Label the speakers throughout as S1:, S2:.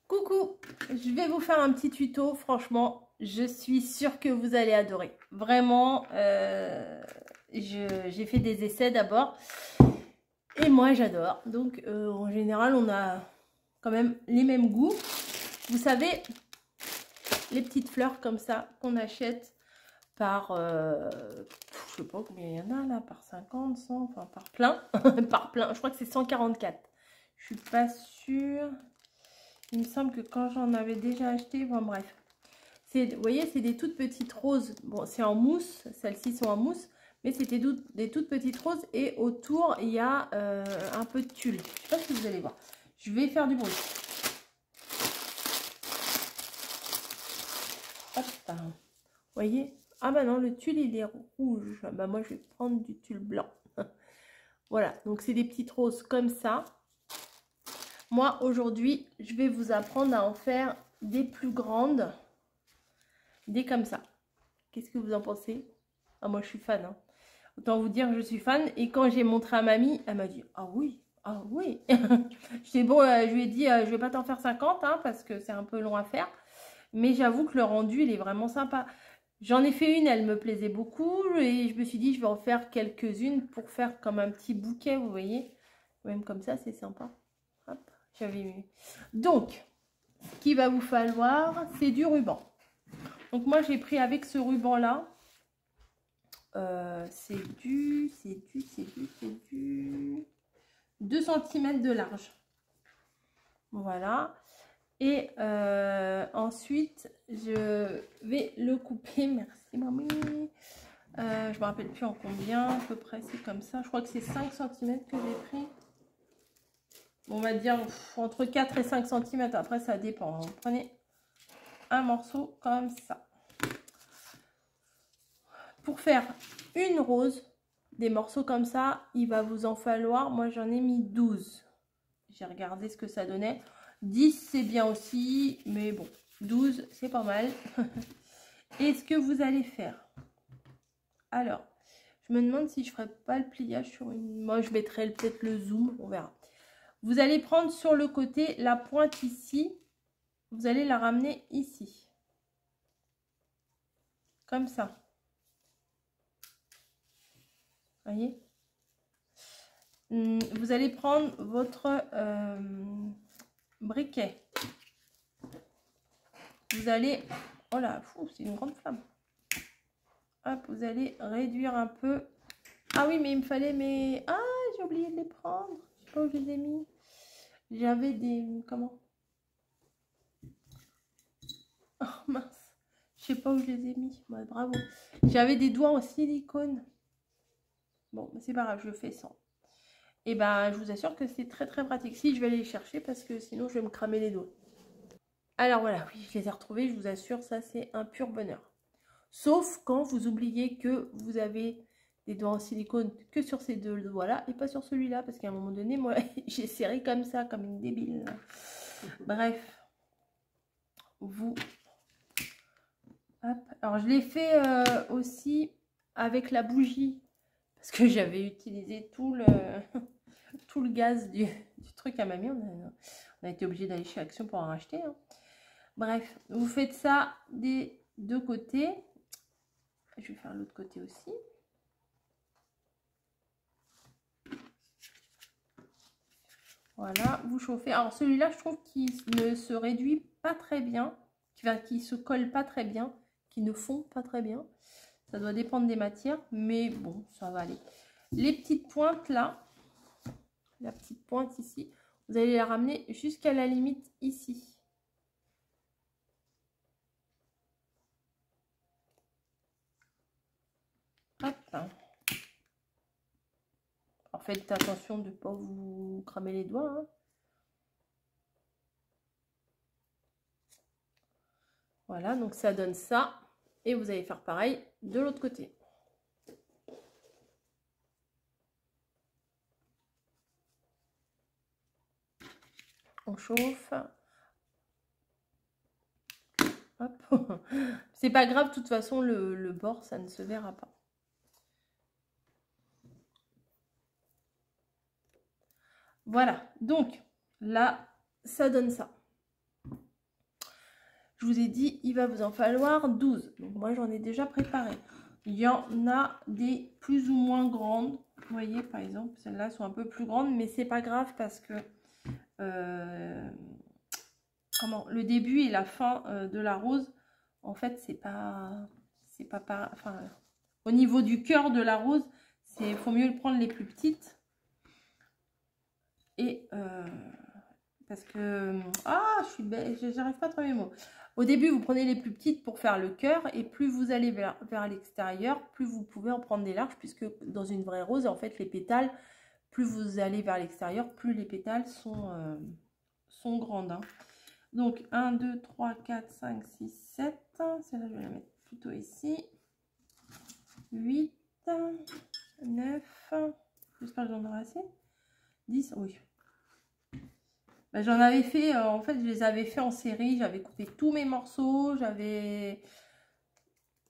S1: Coucou, je vais vous faire un petit tuto. Franchement, je suis sûre que vous allez adorer. Vraiment, j'ai fait des essais d'abord. Et moi, j'adore. Donc, en général, on a quand même les mêmes goûts. Vous savez, les petites fleurs comme ça qu'on achète par, je sais pas combien il y en a là, par 50, 100, enfin par plein. Par plein, je crois que c'est 144. Je suis pas sûre. Il me semble que quand j'en avais déjà acheté, bon bref. Vous voyez, c'est des toutes petites roses. Bon, c'est en mousse, celles-ci sont en mousse, mais c'était des toutes petites roses et autour, il y a un peu de tulle. Je ne sais pas si vous allez voir. Je vais faire du bruit. Hop, vous voyez? Ah bah non, le tulle, il est rouge. Bah moi, je vais prendre du tulle blanc. Voilà, donc c'est des petites roses comme ça. Moi, aujourd'hui, je vais vous apprendre à en faire des plus grandes. Des comme ça. Qu'est-ce que vous en pensez? Ah, moi, je suis fan. Hein. Autant vous dire que je suis fan. Et quand j'ai montré à mamie, elle m'a dit « Ah oui, ah oui !» Je dis bon, je lui ai dit « Je vais pas t'en faire 50 hein, parce que c'est un peu long à faire. » Mais j'avoue que le rendu, il est vraiment sympa. J'en ai fait une, elle me plaisait beaucoup. Et je me suis dit, je vais en faire quelques-unes pour faire comme un petit bouquet, vous voyez. Même comme ça, c'est sympa. Hop, j'avais mis. Donc, ce qu'il va vous falloir, c'est du ruban. Donc moi j'ai pris avec ce ruban là, c'est du 2 cm de large. Voilà. Et ensuite je vais le couper, merci mamie. Je me rappelle plus en combien, à peu près c'est comme ça. Je crois que c'est 5 cm que j'ai pris. On va dire entre 4 et 5 cm, après ça dépend. Vous prenez un morceau comme ça. Pour faire une rose, des morceaux comme ça, il va vous en falloir, moi j'en ai mis 12. J'ai regardé ce que ça donnait. 10 c'est bien aussi, mais bon, 12 c'est pas mal. Et ce que vous allez faire, alors, je me demande si je ferai pas le pliage sur une... Moi je mettrai peut-être le zoom, on verra. Vous allez prendre sur le côté la pointe ici, vous allez la ramener ici. Comme ça. Voyez, vous allez prendre votre briquet. Vous allez, oh là, c'est une grande flamme. Hop, vous allez réduire un peu. Ah oui, mais il me fallait mes... Ah, j'ai oublié de les prendre. Je sais pas où je les ai mis. J'avais des... Comment? Oh mince. Je sais pas où je les ai mis. Ouais, bravo. J'avais des doigts en silicone. Bon, c'est pas grave, je fais sans. Et ben, je vous assure que c'est très très pratique. Si, je vais aller les chercher parce que sinon, je vais me cramer les doigts. Alors voilà, oui, je les ai retrouvés. Je vous assure, ça, c'est un pur bonheur. Sauf quand vous oubliez que vous avez des doigts en silicone que sur ces deux doigts-là et pas sur celui-là. Parce qu'à un moment donné, moi, j'ai serré comme ça, comme une débile. Bref. Vous... Hop. Alors, je l'ai fait aussi avec la bougie. Parce que j'avais utilisé tout le gaz du truc à mamie. On a été obligé d'aller chez Action pour en racheter. Hein. Bref, vous faites ça des deux côtés. Je vais faire l'autre côté aussi. Voilà, vous chauffez. Alors celui-là, je trouve qu'il ne se réduit pas très bien, qu'il se colle pas très bien, qu'il ne fond pas très bien. Ça doit dépendre des matières, mais bon, ça va aller. Les petites pointes là, la petite pointe ici, vous allez la ramener jusqu'à la limite ici. Hop. Alors faites attention de ne pas vous cramer les doigts. Hein. Voilà, donc ça donne ça. Et vous allez faire pareil de l'autre côté. On chauffe. Hop. C'est pas grave, de toute façon, le bord, ça ne se verra pas. Voilà, donc là, ça donne ça. Je vous ai dit, il va vous en falloir 12. Donc moi, j'en ai déjà préparé. Il y en a des plus ou moins grandes. Vous voyez, par exemple, celles-là sont un peu plus grandes, mais c'est pas grave parce que le début et la fin de la rose, en fait, c'est pas enfin, au niveau du cœur de la rose, il faut mieux le prendre les plus petites. Et parce que je suis belle, j'arrive pas à trouver mes mots. Au début, vous prenez les plus petites pour faire le cœur, et plus vous allez vers l'extérieur, plus vous pouvez en prendre des larges, puisque dans une vraie rose, en fait, les pétales, plus vous allez vers l'extérieur, plus les pétales sont grandes. Hein. Donc, 1, 2, 3, 4, 5, 6, 7. Celle-là, je vais la mettre plutôt ici. 8, 9. J'espère que j'en aurai assez. 10, oui. Ben, j'en avais fait, en fait, je les avais fait en série. J'avais coupé tous mes morceaux. J'avais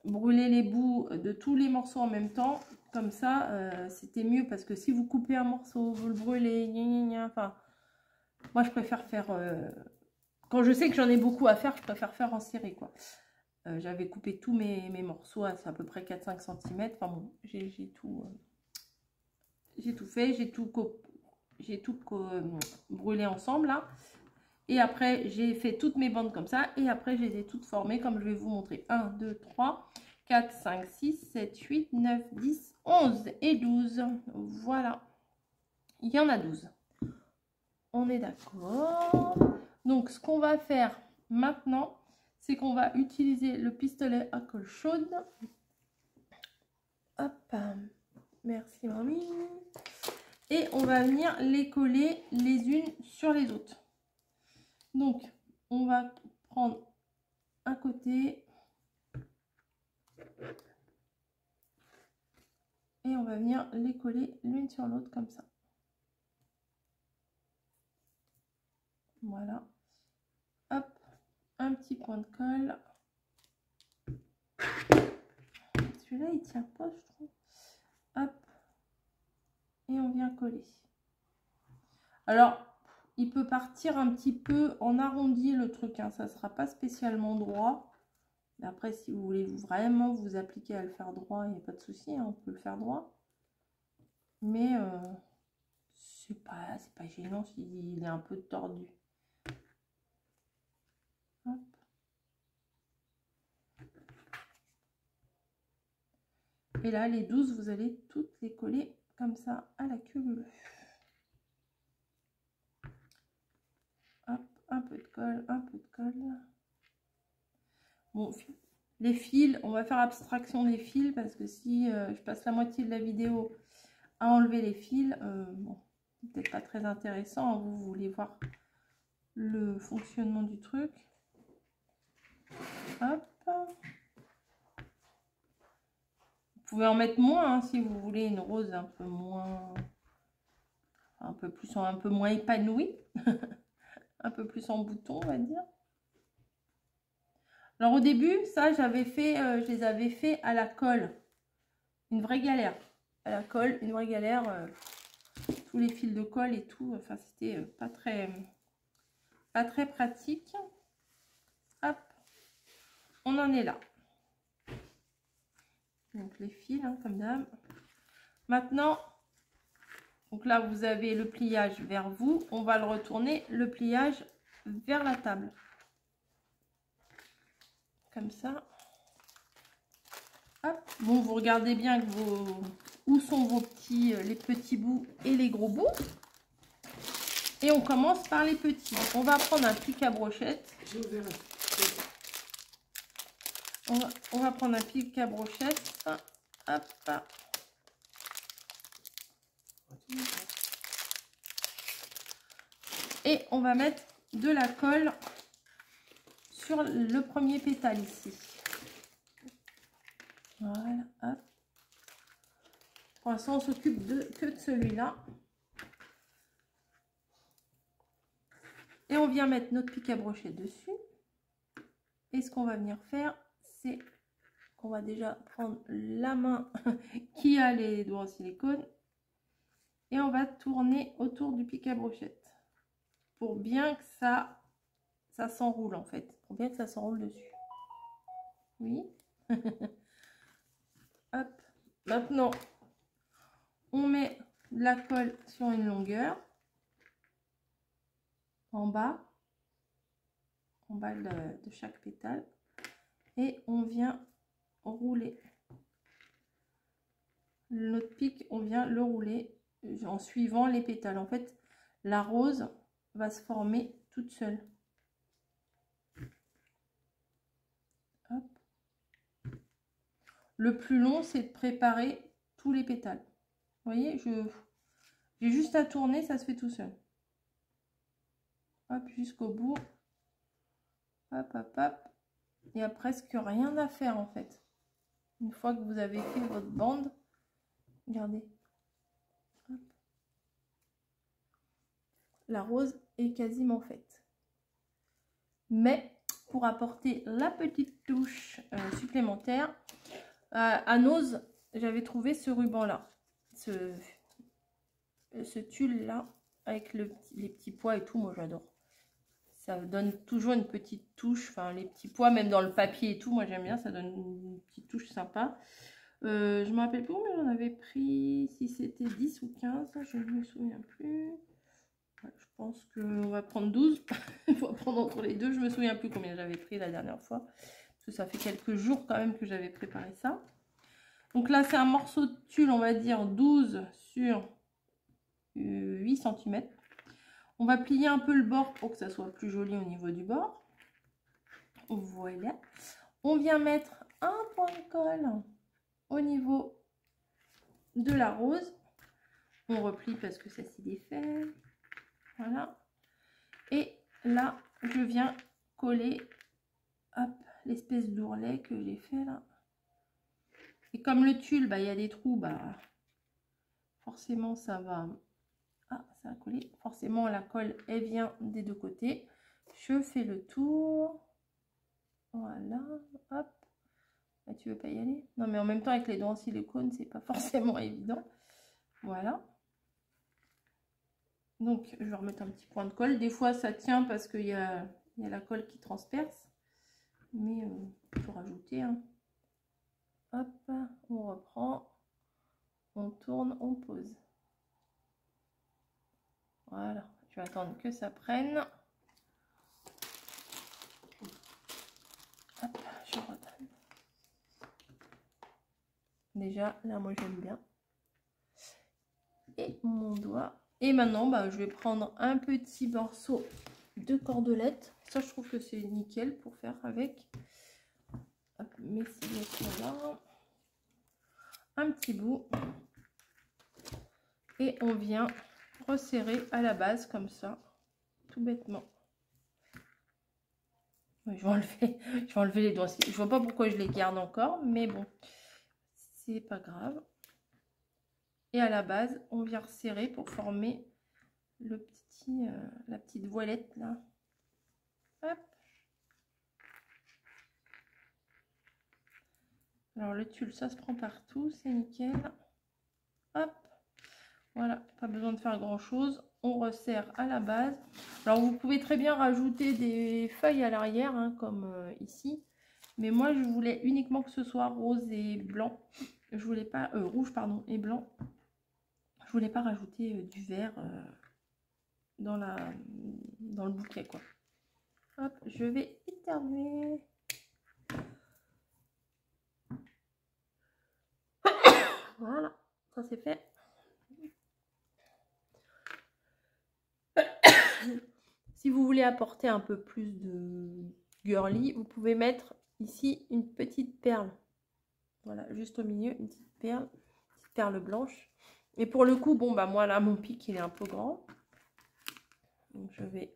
S1: brûlé les bouts de tous les morceaux en même temps. Comme ça, c'était mieux parce que si vous coupez un morceau, vous le brûlez, enfin, moi, je préfère faire... quand je sais que j'en ai beaucoup à faire, je préfère faire en série, quoi. J'avais coupé tous mes morceaux, c'est à peu près 4-5 cm. Enfin bon, j'ai tout fait, j'ai tout brûlé ensemble là. Et après, j'ai fait toutes mes bandes comme ça. Et après, je les ai toutes formées comme je vais vous montrer. 1, 2, 3, 4, 5, 6, 7, 8, 9, 10, 11 et 12. Voilà. Il y en a 12. On est d'accord. Donc, ce qu'on va faire maintenant, c'est qu'on va utiliser le pistolet à colle chaude. Hop. Merci, mamie. Et on va venir les coller les unes sur les autres. Donc, on va prendre un côté et on va venir les coller l'une sur l'autre comme ça. Voilà. Hop, un petit point de colle. Celui-là, il tient pas, je trouve. Hop. Et on vient coller. Alors, il peut partir un petit peu en arrondi le truc, hein. Ça ne sera pas spécialement droit. Mais après, si vous voulez vraiment vous appliquer à le faire droit, il n'y a pas de souci, hein, on peut le faire droit. Mais c'est pas gênant s'il est un peu tordu. Hop. Et là, les 12, vous allez toutes les coller comme ça à la queue. Hop, un peu de colle, un peu de colle. Bon, les fils, on va faire abstraction des fils parce que si je passe la moitié de la vidéo à enlever les fils, bon, c'est peut-être pas très intéressant. Hein, vous voulez voir le fonctionnement du truc. Hop. Vous pouvez en mettre moins hein, si vous voulez une rose un peu moins, un peu moins épanouie, un peu plus en bouton, on va dire. Alors au début, ça j'avais fait, je les avais fait à la colle, une vraie galère. À la colle, une vraie galère, tous les fils de colle et tout. Enfin, c'était pas très pratique. Hop, on en est là. Donc les fils, hein, comme d'hab. Maintenant, donc là vous avez le pliage vers vous. On va le retourner, le pliage vers la table. Comme ça. Hop. Bon, vous regardez bien que où sont vos les petits bouts et les gros bouts. Et on commence par les petits. On va prendre un pic à brochette. On va prendre un pic à brochette. Hop. Et on va mettre de la colle sur le premier pétale ici. Voilà, hop. Pour l'instant, on s'occupe que de celui-là. Et on vient mettre notre pic à brochette dessus. Et ce qu'on va venir faire, c'est qu'on va déjà prendre la main qui a les doigts en silicone. Et on va tourner autour du pic à brochette. Pour bien que ça ça s'enroule en fait. Pour bien que ça s'enroule dessus. Oui. Hop. Maintenant, on met de la colle sur une longueur. En bas de chaque pétale. Et on vient rouler. Notre pic, on vient le rouler en suivant les pétales. En fait, la rose va se former toute seule. Hop. Le plus long, c'est de préparer tous les pétales. Vous voyez, j'ai juste à tourner, ça se fait tout seul. Hop, jusqu'au bout. Hop, hop, hop. Il n'y a presque rien à faire en fait. Une fois que vous avez fait votre bande, regardez. Hop. La rose est quasiment faite. Mais pour apporter la petite touche supplémentaire, à Nose, j'avais trouvé ce ruban-là. Ce tulle là, avec les petits pois et tout, moi j'adore. Ça donne toujours une petite touche, enfin les petits pois, même dans le papier et tout, moi j'aime bien, ça donne une petite touche sympa. Je ne me rappelle plus combien j'en avais pris, si c'était 10 ou 15, je ne me souviens plus. Ouais, je pense qu'on va prendre 12, il faut prendre entre les deux, je me souviens plus combien j'avais pris la dernière fois. Parce que ça fait quelques jours quand même que j'avais préparé ça. Donc là c'est un morceau de tulle, on va dire 12 sur 8 cm. On va plier un peu le bord pour que ça soit plus joli au niveau du bord. Voilà. On vient mettre un point de colle au niveau de la rose. On replie parce que ça s'y défait. Voilà. Et là, je viens coller l'espèce d'ourlet que j'ai fait là. Et comme le tulle, bah, il y a des trous, bah, forcément ça va... Ah, ça a collé. Forcément, la colle, elle vient des deux côtés. Je fais le tour. Voilà. Hop. Bah, tu veux pas y aller? Non, mais en même temps, avec les dents en silicone, c'est pas forcément évident. Voilà. Donc, je vais remettre un petit point de colle. Des fois, ça tient parce qu'il y a la colle qui transperce. Mais il faut rajouter. Hein. Hop. On reprend. On tourne. On pose. Voilà, je vais attendre que ça prenne. Hop, je redonne. Déjà, là, moi, j'aime bien. Et mon doigt. Et maintenant, bah, je vais prendre un petit morceau de cordelette. Ça, je trouve que c'est nickel pour faire avec. Hop, mes cils là. Un petit bout. Et on vient resserrer à la base comme ça, tout bêtement. Je vais enlever les doigts. Je vois pas pourquoi je les garde encore, mais bon, c'est pas grave. Et à la base, on vient resserrer pour former le petit, la petite voilette là. Hop. Alors le tulle, ça se prend partout, c'est nickel. Hop. Voilà, pas besoin de faire grand chose. On resserre à la base. Alors vous pouvez très bien rajouter des feuilles à l'arrière, hein, comme ici. Mais moi je voulais uniquement que ce soit rose et blanc. Je voulais pas rouge pardon et blanc. Je voulais pas rajouter du vert dans le bouquet quoi. Hop, je vais éternuer. Voilà, ça c'est fait. Si vous voulez apporter un peu plus de girly, vous pouvez mettre ici une petite perle. Voilà, juste au milieu, une petite perle blanche. Et pour le coup, bon, bah moi là, mon pic, il est un peu grand. Donc je vais...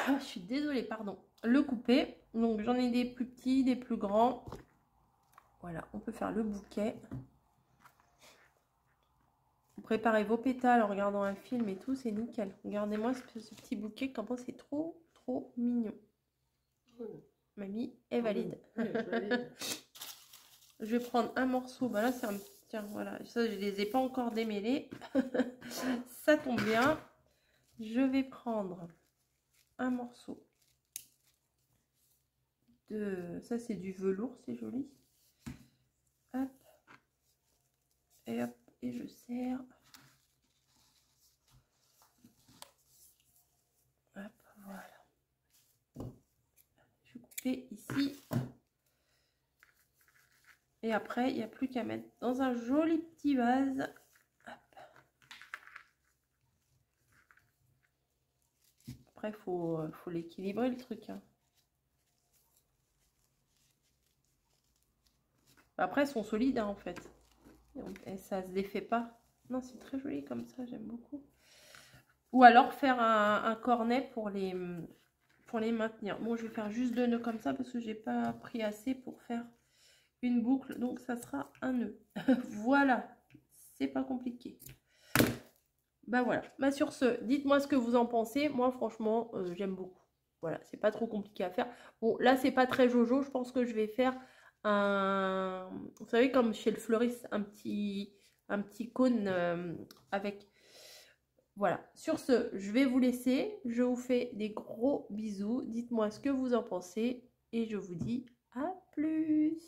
S1: Je suis désolée, pardon. Le couper. Donc j'en ai des plus petits, des plus grands. Voilà, on peut faire le bouquet. Vous préparez vos pétales en regardant un film et tout, c'est nickel. Regardez-moi ce petit bouquet, comment c'est trop mignon. Mamie est valide. Je vais prendre un morceau, bah là c'est Tiens, voilà, ça je les ai pas encore démêlés. Ça tombe bien. Je vais prendre un morceau de... Ça c'est du velours, c'est joli. Hop. Et hop, et je serre. Hop, voilà. Je vais couper ici. Et après, il n'y a plus qu'à mettre dans un joli petit vase. Hop. Après, faut l'équilibrer le truc. Hein. Après, elles sont solides hein, en fait. Et ça se défait pas. Non, c'est très joli comme ça, j'aime beaucoup. Ou alors faire un cornet pour les maintenir. Bon, je vais faire juste 2 nœuds comme ça parce que j'ai pas pris assez pour faire une boucle. Donc, ça sera un nœud. Voilà, c'est pas compliqué. Bah voilà. Bah sur ce, dites-moi ce que vous en pensez. Moi, franchement, j'aime beaucoup. Voilà, c'est pas trop compliqué à faire. Bon, là, c'est pas très jojo. Je pense que je vais faire un... Vous savez, comme chez le fleuriste, un petit cône avec... Voilà. Sur ce, je vais vous laisser. Je vous fais des gros bisous. Dites-moi ce que vous en pensez. Et je vous dis à plus.